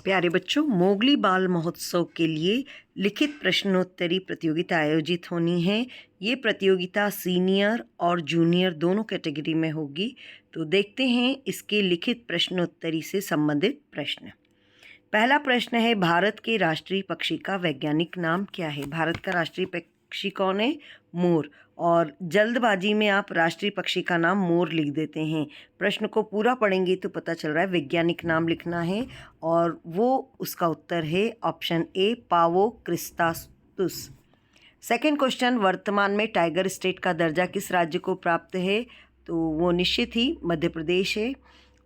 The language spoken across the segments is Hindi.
प्यारे बच्चों, मोगली बाल महोत्सव के लिए लिखित प्रश्नोत्तरी प्रतियोगिता आयोजित होनी है। ये प्रतियोगिता सीनियर और जूनियर दोनों कैटेगरी में होगी। तो देखते हैं इसके लिखित प्रश्नोत्तरी से संबंधित प्रश्न। पहला प्रश्न है, भारत के राष्ट्रीय पक्षी का वैज्ञानिक नाम क्या है? भारत का राष्ट्रीय पक्षी कौन है? मोर। और जल्दबाजी में आप राष्ट्रीय पक्षी का नाम मोर लिख देते हैं। प्रश्न को पूरा पढ़ेंगे तो पता चल रहा है वैज्ञानिक नाम लिखना है, और वो उसका उत्तर है option A, Pavo cristatus. Second question, वर्तमान में टाइगर स्टेट का दर्जा किस राज्य को प्राप्त है? तो वो निश्चित ही मध्य प्रदेश है।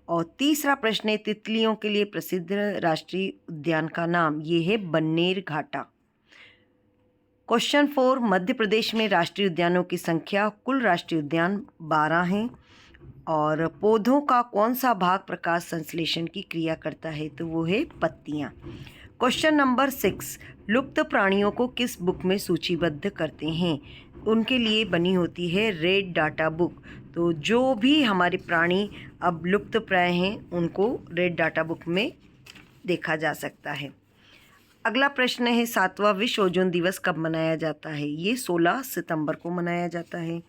और तीसरा प्रश्न है, तितलियों के लिए प्रसिद्ध राष्ट्रीय उद्यान का नाम, ये है बन्नेर घाटा। क्वेश्चन 4, मध्य प्रदेश में राष्ट्रीय उद्यानों की संख्या, कुल राष्ट्रीय उद्यान 12 हैं। और पौधों का कौन सा भाग प्रकाश संश्लेषण की क्रिया करता है? तो वो है पत्तियां। क्वेश्चन नंबर 6, लुप्त प्राणियों को किस बुक में सूचीबद्ध करते हैं? उनके लिए बनी होती है रेड डाटा बुक। तो जो भी हमारे प्राणी अब लुप्त प्राय हैं उनको रेड डाटा बुक में देखा जा सकता है। अगला प्रश्न है, 7वां विश्व ओजोन दिवस कब मनाया जाता है? ये 16 सितंबर को मनाया जाता है।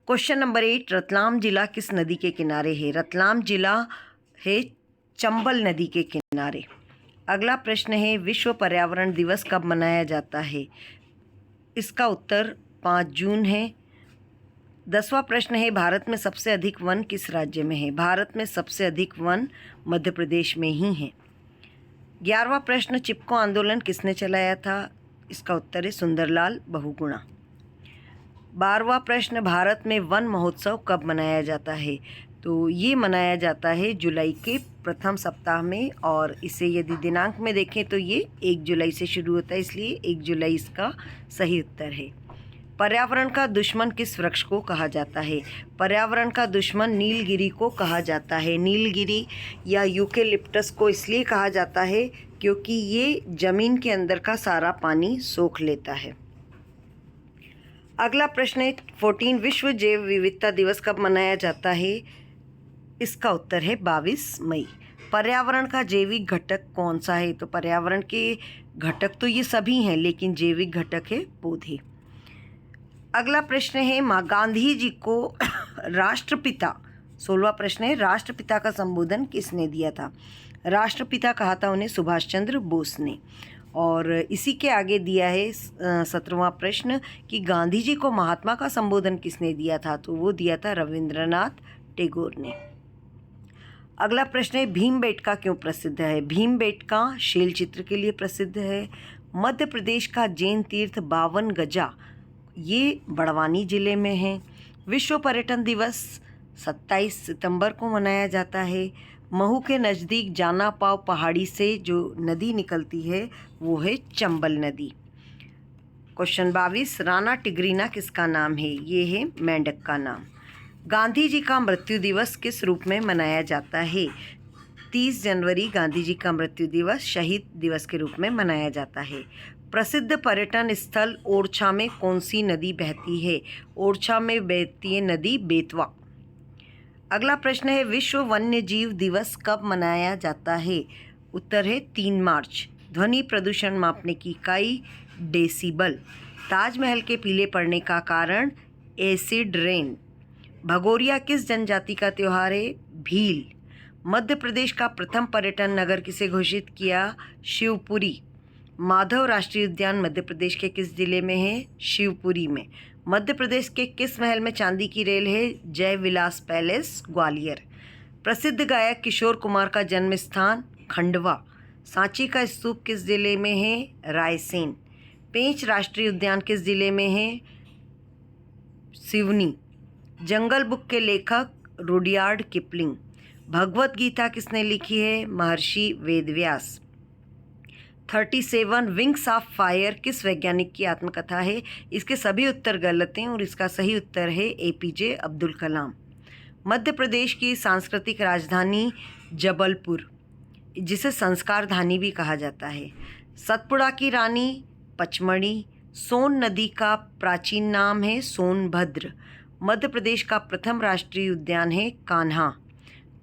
क्वेश्चन नंबर 8, रतलाम जिला किस नदी के किनारे है? रतलाम जिला है चंबल नदी के किनारे। अगला प्रश्न है, विश्व पर्यावरण दिवस कब मनाया जाता है? इसका उत्तर 5 जून है। 10वां प्रश्न है, भारत में सबसे अधिक वन किस राज्य में है? भारत में सबसे अधिक वन मध्य प्रदेश में ही हैं। 11वां प्रश्न, चिपको आंदोलन किसने चलाया था? इसका उत्तर है सुंदरलाल बहुगुणा। 12वां प्रश्न, भारत में वन महोत्सव कब मनाया जाता है? तो ये मनाया जाता है जुलाई के प्रथम सप्ताह में, और इसे यदि दिनांक में देखें तो ये 1 जुलाई से शुरू होता है, इसलिए 1 जुलाई इसका सही उत्तर है। पर्यावरण का दुश्मन किस वृक्ष को कहा जाता है? पर्यावरण का दुश्मन नीलगिरी को कहा जाता है। नीलगिरी या यूकेलिप्टस को इसलिए कहा जाता है क्योंकि ये जमीन के अंदर का सारा पानी सोख लेता है। अगला प्रश्न है 14, विश्व जैव विविधता दिवस कब मनाया जाता है? इसका उत्तर है 22 मई। पर्यावरण का जैविक घटक कौन सा है? तो पर्यावरण के घटक तो ये सभी हैं, लेकिन जैविक घटक है पौधे। अगला प्रश्न है, गांधी जी को राष्ट्रपिता, 16वां प्रश्न है, राष्ट्रपिता का संबोधन किसने दिया था? राष्ट्रपिता कहा था उन्हें सुभाष चंद्र बोस ने। और इसी के आगे दिया है 17वां प्रश्न कि गांधी जी को महात्मा का संबोधन किसने दिया था? तो वो दिया था रविंद्रनाथ टैगोर ने। अगला प्रश्न है, भीमबेटका क्यों प्रसिद्ध है? भीमबेटका शैल चित्र के लिए प्रसिद्ध है। मध्य प्रदेश का जैन तीर्थ 52 गजा, ये बड़वानी जिले में है। विश्व पर्यटन दिवस 27 सितंबर को मनाया जाता है। महू के नज़दीक जाना पाव पहाड़ी से जो नदी निकलती है वो है चंबल नदी। क्वेश्चन 22, राणा टिग्रीना किसका नाम है? ये है मेंढक का नाम। गांधी जी का मृत्यु दिवस किस रूप में मनाया जाता है? 30 जनवरी गांधी जी का मृत्यु दिवस शहीद दिवस के रूप में मनाया जाता है। प्रसिद्ध पर्यटन स्थल ओरछा में कौन सी नदी बहती है? ओरछा में बहती है नदी बेतवा। अगला प्रश्न है, विश्व वन्य जीव दिवस कब मनाया जाता है? उत्तर है 3 मार्च। ध्वनि प्रदूषण मापने की इकाई डेसिबल। ताजमहल के पीले पड़ने का कारण एसिड रेन। भगोरिया किस जनजाति का त्यौहार है? भील। मध्य प्रदेश का प्रथम पर्यटन नगर किसे घोषित किया? शिवपुरी। माधव राष्ट्रीय उद्यान मध्य प्रदेश के किस जिले में है? शिवपुरी में। मध्य प्रदेश के किस महल में चांदी की रेल है? जय विलास पैलेस, ग्वालियर। प्रसिद्ध गायक किशोर कुमार का जन्म स्थान खंडवा। सांची का स्तूप किस जिले में है? रायसेन। पेंच राष्ट्रीय उद्यान किस जिले में है? सिवनी। जंगल बुक के लेखक रुडयार्ड किपलिंग। भगवत गीता किसने लिखी है? महर्षि वेदव्यास। 37, विंग्स ऑफ फायर किस वैज्ञानिक की आत्मकथा है? इसके सभी उत्तर गलत हैं और इसका सही उत्तर है APJ अब्दुल कलाम। मध्य प्रदेश की सांस्कृतिक राजधानी जबलपुर, जिसे संस्कार धानी भी कहा जाता है। सतपुड़ा की रानी पचमढ़ी। सोन नदी का प्राचीन नाम है सोनभद्र। मध्य प्रदेश का प्रथम राष्ट्रीय उद्यान है कान्हा।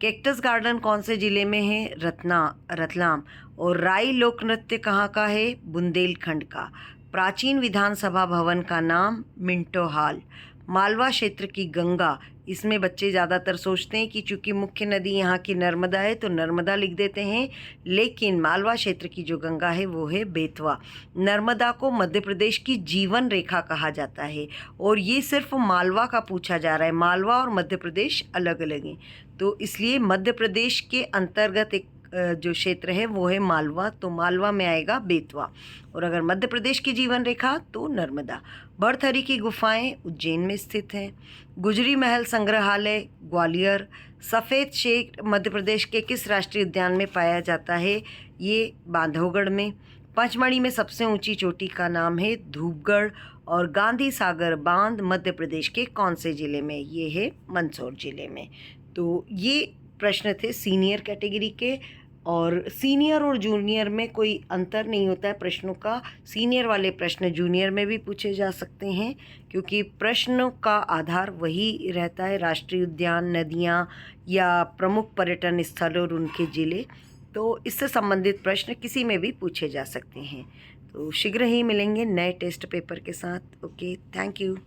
कैक्टस गार्डन कौन से ज़िले में है? रतलाम। और राई लोक नृत्य कहाँ का है? बुंदेलखंड का। प्राचीन विधानसभा भवन का नाम? Minto hall. मालवा क्षेत्र की गंगा, इसमें बच्चे ज़्यादातर सोचते हैं कि चूँकि मुख्य नदी यहाँ की नर्मदा है तो नर्मदा लिख देते हैं, लेकिन मालवा क्षेत्र की जो गंगा है वो है बेतवा। नर्मदा को मध्य प्रदेश की जीवन रेखा कहा जाता है, और ये सिर्फ मालवा का पूछा जा रहा है। मालवा और मध्य प्रदेश अलग अलग हैं, तो इसलिए मध्य प्रदेश के अंतर्गत एक जो क्षेत्र है वो है मालवा, तो मालवा में आएगा बेतवा। और अगर मध्य प्रदेश की जीवन रेखा तो नर्मदा। भरथरी की गुफाएं उज्जैन में स्थित हैं। गुजरी महल संग्रहालय ग्वालियर। सफ़ेद शेर मध्य प्रदेश के किस राष्ट्रीय उद्यान में पाया जाता है? ये बांधवगढ़ में। पचमढ़ी में सबसे ऊंची चोटी का नाम है धूपगढ़। और गांधी सागर बांध मध्य प्रदेश के कौन से ज़िले में? ये है मंदसौर ज़िले में। तो ये प्रश्न थे सीनियर कैटेगरी के, और सीनियर और जूनियर में कोई अंतर नहीं होता है प्रश्नों का। सीनियर वाले प्रश्न जूनियर में भी पूछे जा सकते हैं, क्योंकि प्रश्नों का आधार वही रहता है, राष्ट्रीय उद्यान, नदियाँ या प्रमुख पर्यटन स्थल और उनके ज़िले। तो इससे संबंधित प्रश्न किसी में भी पूछे जा सकते हैं। तो शीघ्र ही मिलेंगे नए टेस्ट पेपर के साथ। Okay, thank you.